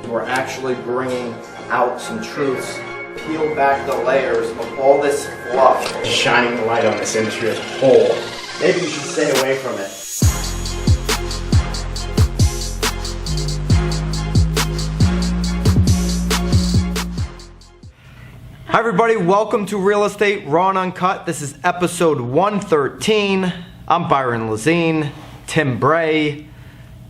we're actually bringing out some truths, peel back the layers of all this fluff. Shining the light on this industry as a whole. Maybe you should stay away from it. Hi everybody, welcome to Real Estate Raw and Uncut. This is episode 113. I'm Byron Lazine, Tim Bray,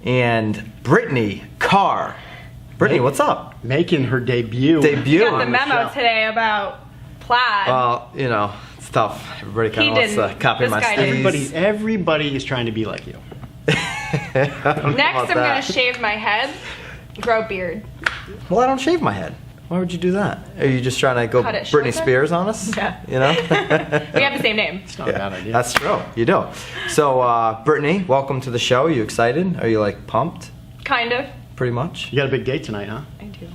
and Britney Carr. Britney, what's up? Making her debut. You got the memo today about plaid. Well, you know, it's tough. Everybody kind of wants to copy my steez. Everybody is trying to be like you. Next, I'm going to shave my head, grow a beard. Well, I don't shave my head. Why would you do that? Are you just trying to go Britney Spears on us? Yeah. You know? We have the same name. It's not a bad idea. That's true. You do. So, Britney, welcome to the show. Are you excited? Are you, like, pumped? Kind of. Pretty much? You got a big date tonight, huh? I do.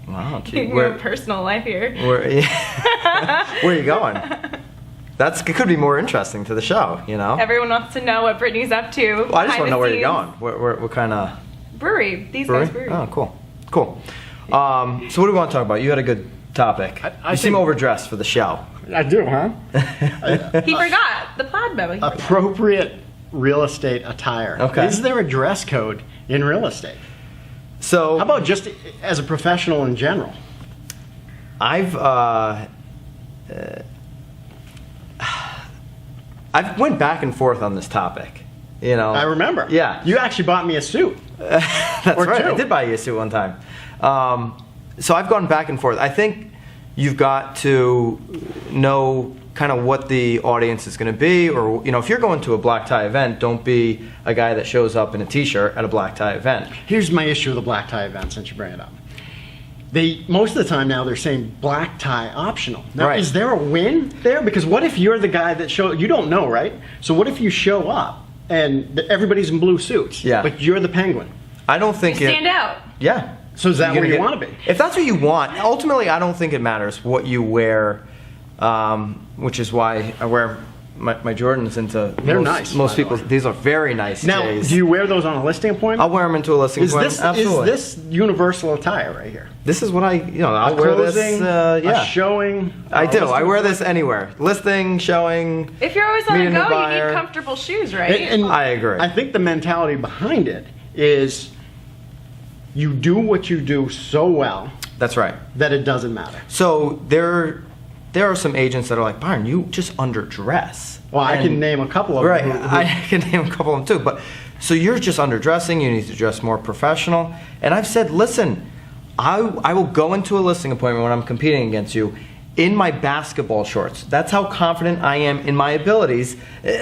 Wow. Gee, We're personal life here. Where are you going? It could be more interesting to the show, you know? Everyone wants to know what Britney's up to. Well, I just want to know where you're going. What kind of... Brewery. These guys brewery. Oh, cool. Cool. So what do we want to talk about? You had a good topic. You seem overdressed for the show. I do, huh? He forgot the plaid memo. Appropriate real estate attire. Okay. Is there a dress code in real estate? So how about just as a professional in general? I've went back and forth on this topic. You know. I remember. Yeah. You actually bought me a suit. That's right. I did buy you a suit one time. So I've gone back and forth. I think you've got to know kind of what the audience is going to be, or you know, if you're going to a black tie event, don't be a guy that shows up in a t-shirt at a black tie event. Here's my issue with the black tie event, since you bring it up. Most of the time now they're saying black tie optional. Now, Is there a win there? Because what if you're the guy that you don't know, right? So what if you show up and everybody's in blue suits, but you're the penguin? I don't think stand out. Yeah. So is that where you want to be? If that's what you want, ultimately I don't think it matters what you wear, which is why I wear my Jordans into They're nice. Most people, these are very nice now, days. do you wear those on a listing appointment? I'll wear them into a listing appointment. Absolutely. Is this universal attire right here? This is what I'll wear this. A showing. I do. I wear this anywhere. Listing, showing. If you're always on the go, you need comfortable shoes, right? And I agree. I think the mentality behind it is you do what you do so well. That's right. That it doesn't matter. So there are some agents that are like, Byron, you just underdress. Well, I can name a couple of them. Right, I can name a couple of them too. But so you're just underdressing. You need to dress more professional. And I've said, listen, I will go into a listing appointment when I'm competing against you in my basketball shorts. That's how confident I am in my abilities.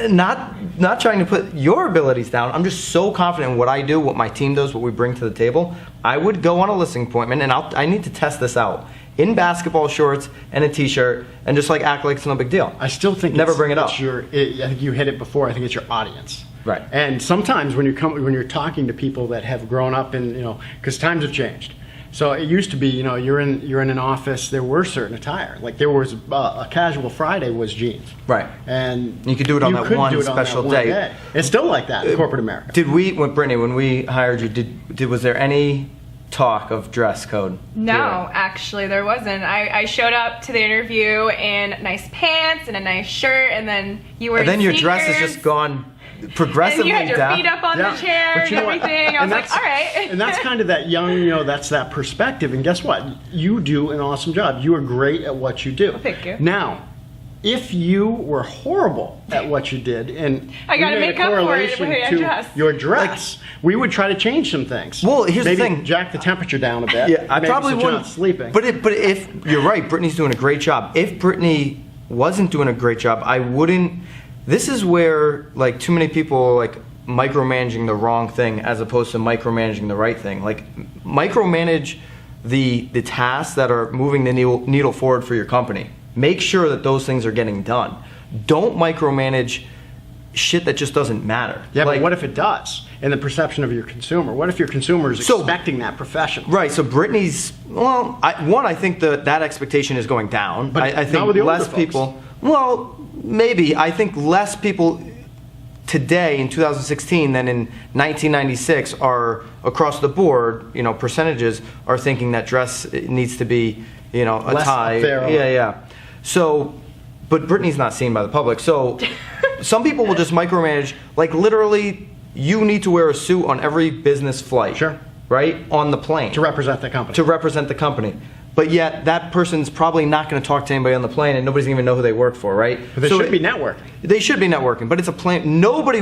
Not trying to put your abilities down. I'm just so confident in what I do, what my team does, what we bring to the table. I would go on a listing appointment, and I need to test this out in basketball shorts and a t-shirt, and just like act like it's no big deal. I still think never bring it up. I think you hit it before. I think it's your audience. Right. And sometimes when you're talking to people that have grown up in, because times have changed. So it used to be, you're in an office, there were certain attire. Like there was a casual Friday was jeans. Right. And you could do it on that one special day. It's still like that in corporate America. Brittany, when we hired you, was there any talk of dress code? No, actually there wasn't. I showed up to the interview in nice pants and a nice shirt, and then you were. And then your sneakers, dress has just gone progressively down. And you had your feet up on the chair and everything. I was like, all right. And that's kind of that young, that's that perspective. And guess what? You do an awesome job. You are great at what you do. Well, thank you. Now, if you were horrible at what you did, and I got to make up for it with your dress, we would try to change some things. Well, here's Maybe the thing: jack the temperature down a bit. Yeah, I probably wouldn't. Not sleeping. But if you're right, Brittany's doing a great job. If Brittany wasn't doing a great job, I wouldn't. This is where like too many people like micromanaging the wrong thing as opposed to micromanaging the right thing. Like micromanage the tasks that are moving the needle forward for your company. Make sure that those things are getting done. Don't micromanage shit that just doesn't matter. Yeah, but what if it does in the perception of your consumer? What if your consumer is expecting that profession? Right, so Brittany's, I think that expectation is going down. But I think not with the older less folks. people, maybe. I think less people today in 2016 than in 1996 are across the board, percentages are thinking that dress needs to be, a Less tie. up there. Yeah. So, but Britney's not seen by the public. So some people will just micromanage, like literally you need to wear a suit on every business flight. Sure. Right? On the plane. To represent the company. To represent the company. But yet that person's probably not going to talk to anybody on the plane and nobody's going to even know who they work for, right? But they should be networking. They should be networking, but it's a plane. Nobody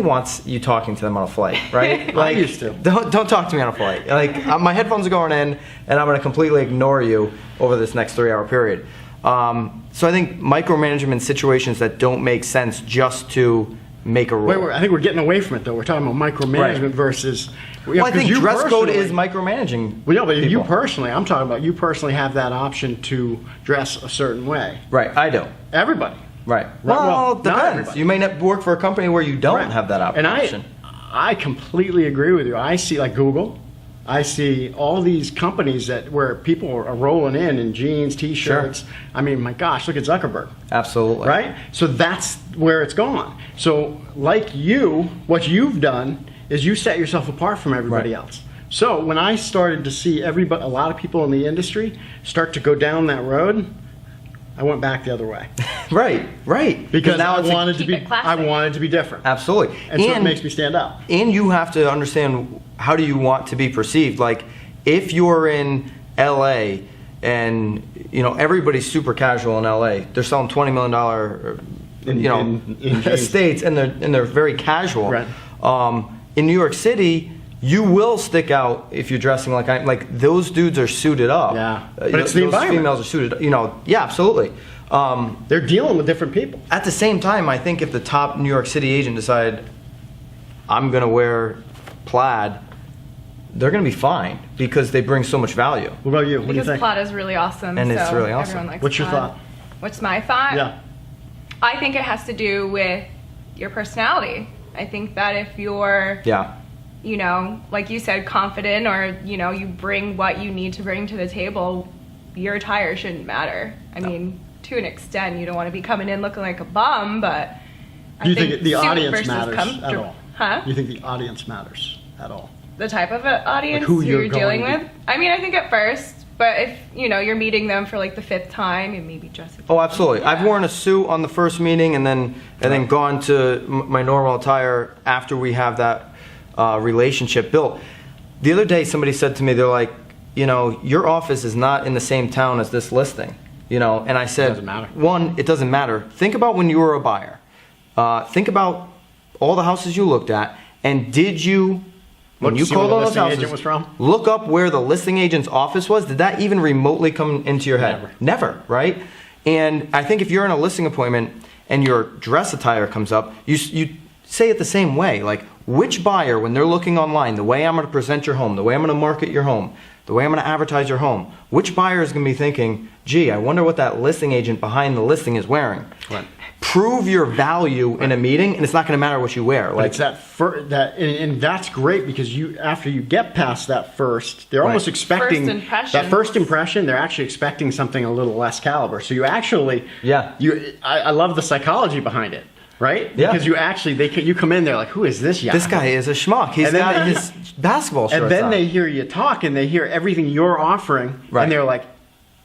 wants you talking to them on a flight, right? I used to. Don't talk to me on a flight. Like my headphones are going in, and I'm going to completely ignore you over this next 3-hour period. So I think micromanagement situations that don't make sense just to make a rule. Wait, I think we're getting away from it though. We're talking about micromanagement Right. versus. Well, I think dress code is micromanaging. Well, no, but you people. personally, I'm talking about you personally have that option to dress a certain way. Right, I do. Everybody. Right. Well, Well, not depends. everybody. You may not work for a company where you don't Right. have that And option. I completely agree with you. I see like Google. I see all these companies where people are rolling in jeans, t-shirts. Sure. I mean, my gosh, look at Zuckerberg. Absolutely. Right? So that's where it's gone. So like you, what you've done is you set yourself apart from everybody Right. else. So when I started to see a lot of people in the industry start to go down that road, I went back the other way. Right. Because now I it's wanted to Keep be it classic. I wanted to be different. absolutely. And so it makes me stand out. And you have to understand, how do you want to be perceived? Like, if you're in LA and everybody's super casual in LA, they're selling $20 million In jeans. estates, and they're very casual. Right. In New York City, you will stick out if you're dressing like those dudes are suited up. Yeah. But it's the those environment. females are suited. Yeah, absolutely. They're dealing with different people. At the same time, I think if the top New York City agent decided, I'm going to wear plaid, they're going to be fine because they bring so much value. What about you? What do you Because think? plaid is really awesome. And so it's really awesome. Everyone likes What's your plaid. thought? What's my thought? Yeah. I think it has to do with your personality. I think that if you're, Yeah. like you said, confident, or, you bring what you need to bring to the table, your attire shouldn't matter. I mean, to an extent, you don't want to be coming in looking like a bum, but Do you think the suit audience versus matters at comfortable- all? Huh? Do you think the audience matters at all? The type of audience Like who who you're you're dealing going to with? I mean, I think at first, but if, you're meeting them for like the 5th time, and maybe dress it. Oh, absolutely. I've worn a suit on the first meeting and then gone to my normal attire after we have that relationship built. The other day, somebody said to me, they're like, your office is not in the same town as this listing. And I said, Doesn't matter. One, it doesn't matter. Think about when you were a buyer. Think about all the houses you looked at, and did you, when Look you to see called where on the those listing houses, agent was from? look up where the listing agent's office was? Did that even remotely come into your head? Never, right? And I think if you're in a listing appointment and your dress attire comes up, you say it the same way. Like, which buyer, when they're looking online, the way I'm going to present your home, the way I'm going to market your home, the way I'm going to advertise your home, which buyer is going to be thinking, gee, I wonder what that listing agent behind the listing is wearing? Right. Prove your value in a meeting, and it's not going to matter what you wear. But it's and that's great because after you get past that first, they're almost expecting First impression. that first impression. They're actually expecting something a little less caliber. So you actually, Yeah. I love the psychology behind it, right? Yeah. Because you come in there like, who is this guy? This guy is a schmuck. He's And then got they- his basketball shorts And then on. they hear you talk and they hear everything you're offering, Right. and they're like,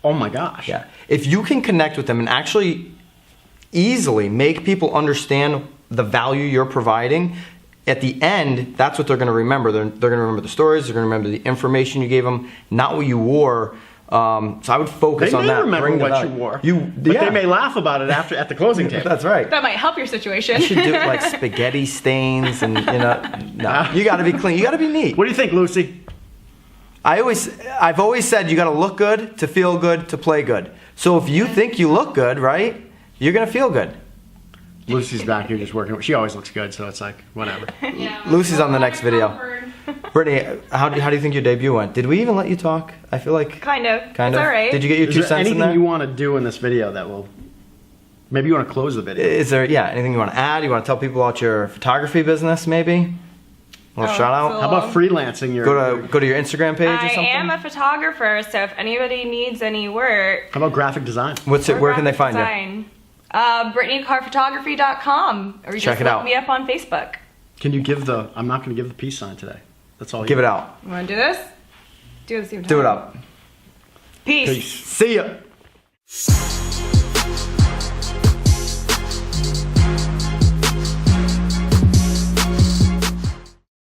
oh my gosh. Yeah. If you can connect with them and actually easily make people understand the value you're providing, at the end, that's what they're going to remember. They're going to remember the stories. They're going to remember the information you gave them, not what you wore. So I would focus They on may that. remember Bring the what you value. wore, but they may laugh about it at the closing table. That's right. That might help your situation. You should do like spaghetti stains and no. You got to be clean. You got to be neat. What do you think, Lucy? I've always said you got to look good to feel good to play good. So if you think you look good, right, you're going to feel good. Lucy's back here just working. She always looks good, so it's like, whatever. Lucy's on the next video. Brittany, how do you think your debut went? Did we even let you talk? I feel like Kind of. kind It's of. all right. Did you get your Is 2 there cents in anything there? you want to do in this video that will... Maybe you want to close the video. Is there anything you want to add? You want to tell people about your photography business maybe? A little shout out. so- How about freelancing your... Go to your Instagram page or I something. am a photographer, so if anybody needs any work, How about graphic design? Where can they graphic find you? design, BritneyCarPhotography.com, or you Check just it look out. me up on Facebook. Can you give the? I'm not going to give the peace sign today. That's all. Give it out. You want to do this? Do it at the same time. Do it up. Peace. Peace. See ya.